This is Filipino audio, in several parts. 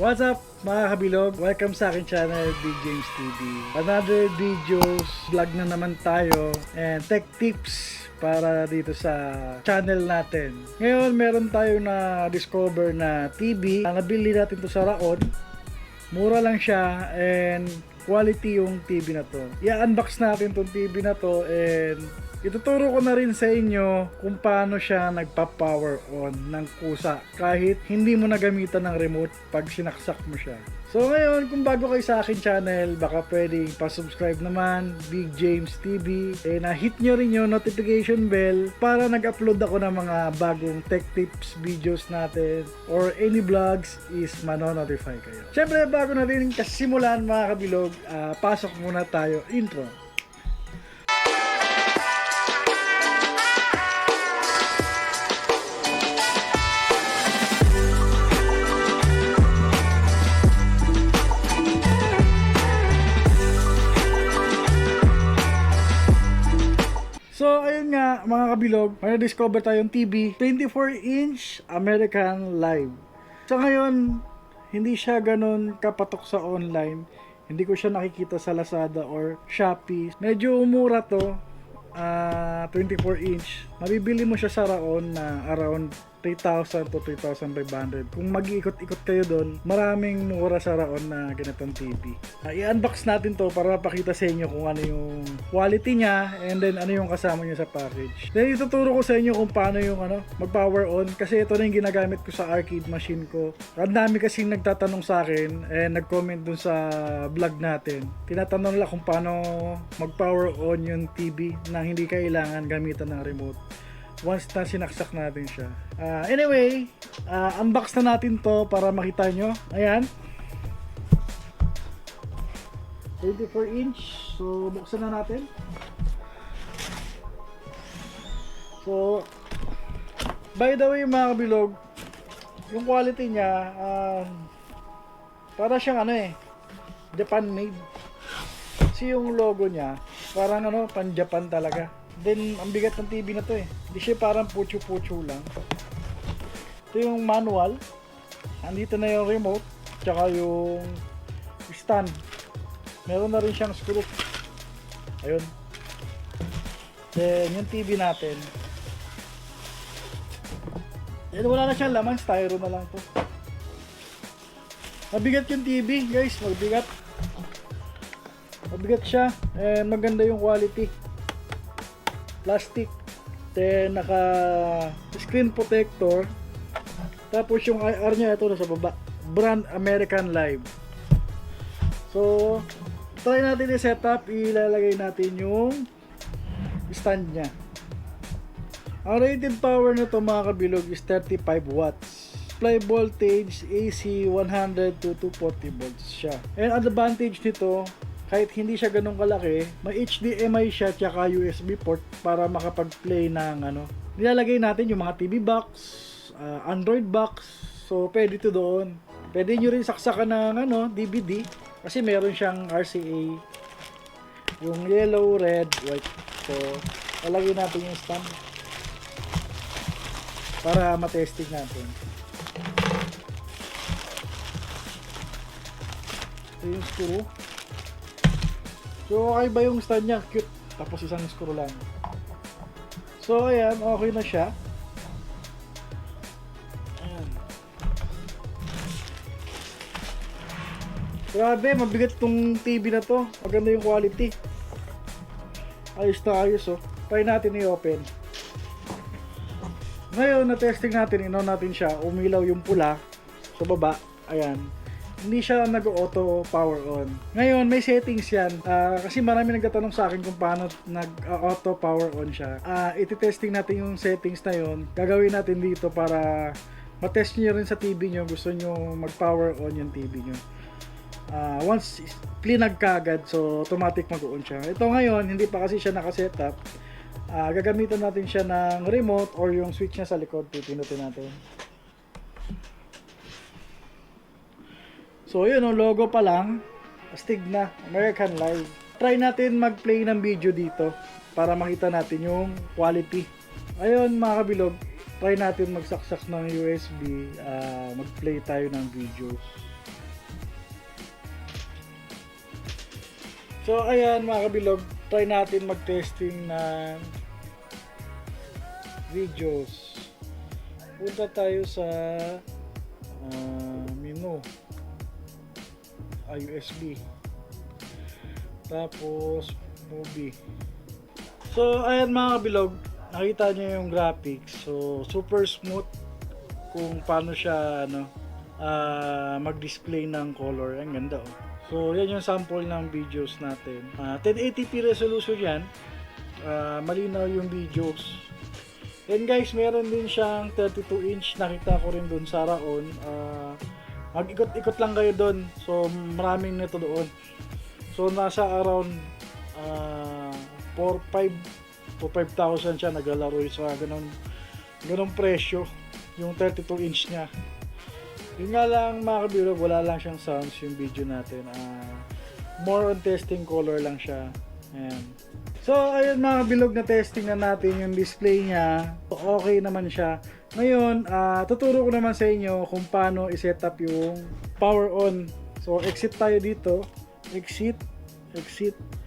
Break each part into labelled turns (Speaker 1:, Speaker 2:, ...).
Speaker 1: What's up mga kabilog? Welcome sa akin channel, Big James TV. Another videos, vlog na naman tayo and tech tips para dito sa channel natin. Ngayon meron tayo na discover na TV. Nabili natin to sa Raon. Mura lang siya and quality yung TV na to. I-unbox natin tong TV na to and ituturo ko na rin sa inyo kung paano siya nagpa-power on ng kusa kahit hindi mo nagamitan ng remote pag sinaksak mo siya. So ngayon, kung bago kayo sa akin channel, baka pwedeng pa-subscribe naman, Big James TV, na-hit nyo rin yung notification bell para nag-upload ako ng mga bagong tech tips videos natin or any vlogs is mano-notify kayo. Siyempre, bago natin kasimulan mga kabilog, pasok muna tayo, intro. So ayun nga mga kabilog, may na-discover tayong TV, 24-inch American Live. So ngayon, hindi siya ganun kapatok sa online. Hindi ko siya nakikita sa Lazada or Shopee. Medyo umura to, 24-inch. Mabibili mo siya sa Raon na around 3,000 to 3,500. Kung mag-iikot-ikot kayo doon, maraming mura sa Raon na ganitong TV. I-unbox natin to para mapakita sa inyo kung ano yung quality niya and then ano yung kasama niya sa package. Then ituturo ko sa inyo kung paano yung mag-power on kasi ito na yung ginagamit ko sa arcade machine ko. Ang dami kasing nagtatanong sa akin and nag-comment dun sa vlog natin. Tinatanong nila kung paano mag-power on yung TV na hindi kailangan gamitan ng remote once na sinaksak natin siya. Anyway, unbox na natin to para makita nyo. Ayan. 24-inch. So, buksan na natin. So, by the way mga kabilog, yung quality niya, para siyang Japan made. Kasi yung logo niya, parang pan Japan talaga. Then, ang bigat ng TV na to Hindi siya parang putyo-putyo lang. Ito yung manual. Andito na yung remote. Tsaka yung stand. Meron na rin siyang screw. Ayun. Then, yung TV natin. Then, wala na siyang laman. Styro na lang to. Mabigat yung TV, guys. Mabigat. Mabigat siya. And maganda yung quality. Plastic, then naka screen protector, tapos yung IR nya ito nasa baba, brand American Live. So try natin i-setup, ilalagay natin yung stand nya. Ang rated power nito mga kabilog is 35 watts. Supply voltage AC 100 to 240 volts siya. And advantage nito, kahit hindi siya ganun kalaki, may HDMI siya tsaka USB port para makapag-play ng nilalagay natin yung mga TV box, Android box. So pwede ito doon. Pwede nyo rin saksakan ng DVD kasi meron siyang RCA. Yung yellow, red, white. So lalagay natin yung stand para matesting natin. Ito yung screw. So okay ba yung stand niya? Cute. Tapos isang screw lang. So ayan, okay na siya. Ayan. Grabe, mabigat tong TV na to. Maganda yung quality. Ayos na ayos Try natin i-open. Ngayon, na-testing natin, natin siya. Umilaw yung pula sa baba. Ayan. Hindi siya nag-auto power on. Ngayon, may settings yan. Kasi marami nagtatanong sa akin kung paano nag-auto power on siya. Iti-testing natin yung settings na yun. Gagawin natin dito para matest nyo rin sa TV nyo. Gusto nyo mag-power on yung TV nyo. Once plinag kagad, so automatic mag-on siya. Ito ngayon, hindi pa kasi siya nakasetup. Gagamitan natin siya ng remote or yung switch niya sa likod. Pipinutin natin. So yun, logo pa lang, astig na, American Live. Try natin mag-play ng video dito para makita natin yung quality. Ayun mga kabilog, try natin magsaksak ng USB, mag-play tayo ng video. So ayan mga kabilog, try natin mag-testing ng videos. Punta tayo sa menu, USB, tapos movie. So ayan mga kabilog, nakita nyo yung graphics. So super smooth kung paano siya mag-display ng color. Ang ganda oh. So yan yung sample ng videos natin. 1080p resolution yan. Malinaw yung videos. And guys, meron din siyang 32 inch. Nakita ko rin dun sa Raon. Mag-ikot-ikot lang kayo dun. So maraming nito doon. So nasa around 4,500 to 5,000 siya naglalaro sa ganong presyo yung 32 inch niya. Yun nga lang mga kabilog, wala lang siyang sounds yung video natin. More on testing color lang siya. Ayan. So ayun mga kabilog, na testing na natin yung display niya. Okay naman siya. Ngayon, tuturo ko naman sa inyo kung paano i-set up yung power on. So exit tayo dito. Exit.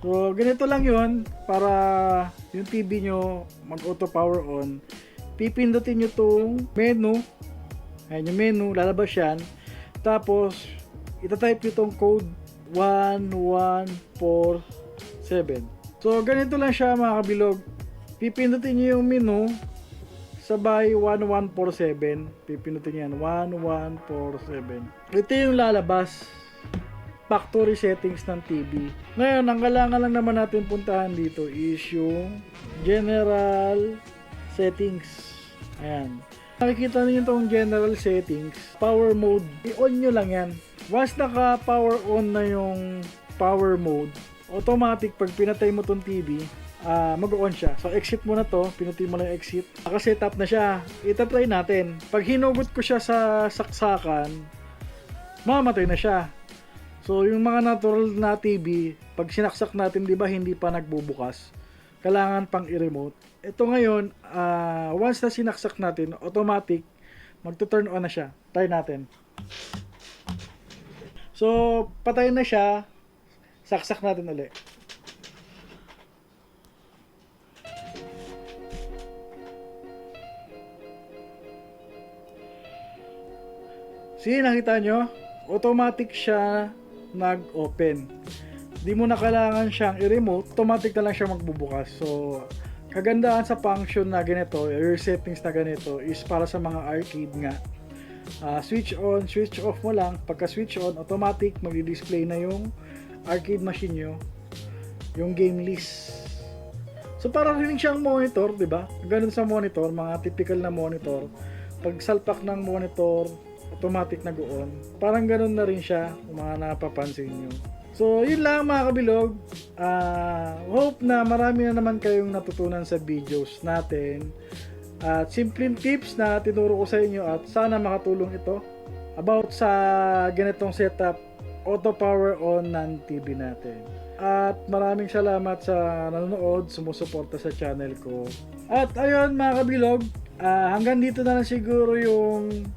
Speaker 1: So ganito lang yun, para yung TV nyo mag auto power on. Pipindutin nyo tong menu. Ayan yung menu, lalabas yan. Tapos itatype nyo tong code 1147. So ganito lang siya mga kabilog. Pipindutin nyo yung menu, sabay 1147. Pipindutin yan 1147. Ito yung lalabas, factory settings ng TV. Ngayon, ang kailangan lang naman natin puntahan dito is yung general settings. Ayan. Nakikita niyo itong general settings, power mode. I-on nyo lang yan. Once naka power on na yung power mode, automatic pag pinatay mo tong TV, mag-on siya. So exit mo na to, pinutin mo na yung exit. Naka-set up na siya. Itatry natin. Pag hinugot ko siya sa saksakan, mamatay na siya. So yung mga natural na TV, pag sinaksak natin, di ba hindi pa nagbubukas, kailangan pang i-remote. Ito ngayon, once na sinaksak natin, automatic magto-turn on na siya. Try natin. So patay na siya, saksak natin ulit. See, nakita nyo? Automatic siya nag-open. Di mo na kailangan siyang i-remote, automatic na lang siya magbubukas. So, kagandahan sa function na ganito, your settings na ganito, is para sa mga arcade nga. Switch on, switch off mo lang. Pagka switch on, automatic mag-display na yung arcade machine nyo, yung game list. So, para rin siyang monitor, di ba? Ganun sa monitor, mga typical na monitor. Pag salpak ng monitor, automatic nag-on. Parang ganun na rin siya kung mga napapansin nyo. So yun lang mga kabilog. Hope na marami na naman kayong natutunan sa videos natin. At simpleng tips na tinuro ko sa inyo at sana makatulong ito about sa ganitong setup, auto power on ng TV natin. At maraming salamat sa nanonood, sumusuporta sa channel ko. At ayun mga kabilog, hanggang dito na lang siguro yung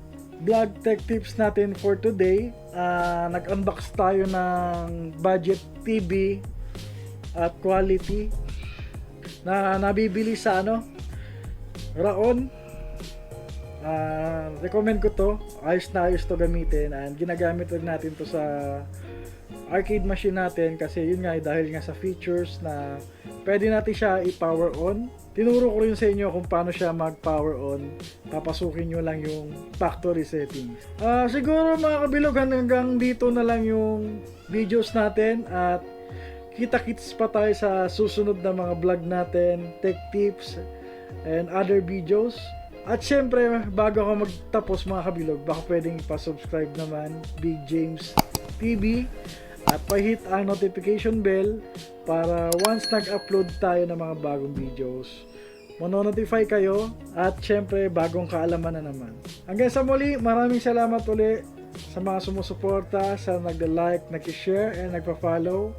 Speaker 1: vlog tech tips natin for today. Nag-unbox tayo ng budget TV at quality na nabibili sa Raon. Recommend ko to. Ayos na ayos to gamitin, and ginagamit rin natin to sa arcade machine natin kasi yun nga, dahil nga sa features na pwede natin siya i-power on. Tinuro ko rin sa inyo kung paano siya mag-power on. Papasukin nyo lang yung factory settings. Siguro mga kabilog, hanggang dito na lang yung videos natin. At kita-kits pa tayo sa susunod na mga vlog natin, tech tips, and other videos. At syempre, bago ako magtapos mga kabilog, baka pwedeng pa-subscribe naman, Big James TV. At pa-hit ang notification bell para once nag-upload tayo ng mga bagong videos, mano-notify kayo, at syempre bagong kaalaman na naman. Hanggang sa muli, maraming salamat uli sa mga sumusuporta, sa nagda-like, nag-share, and nagpa-follow.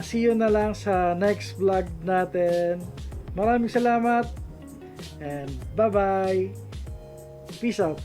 Speaker 1: See you na lang sa next vlog natin. Maraming salamat and bye-bye. Peace out.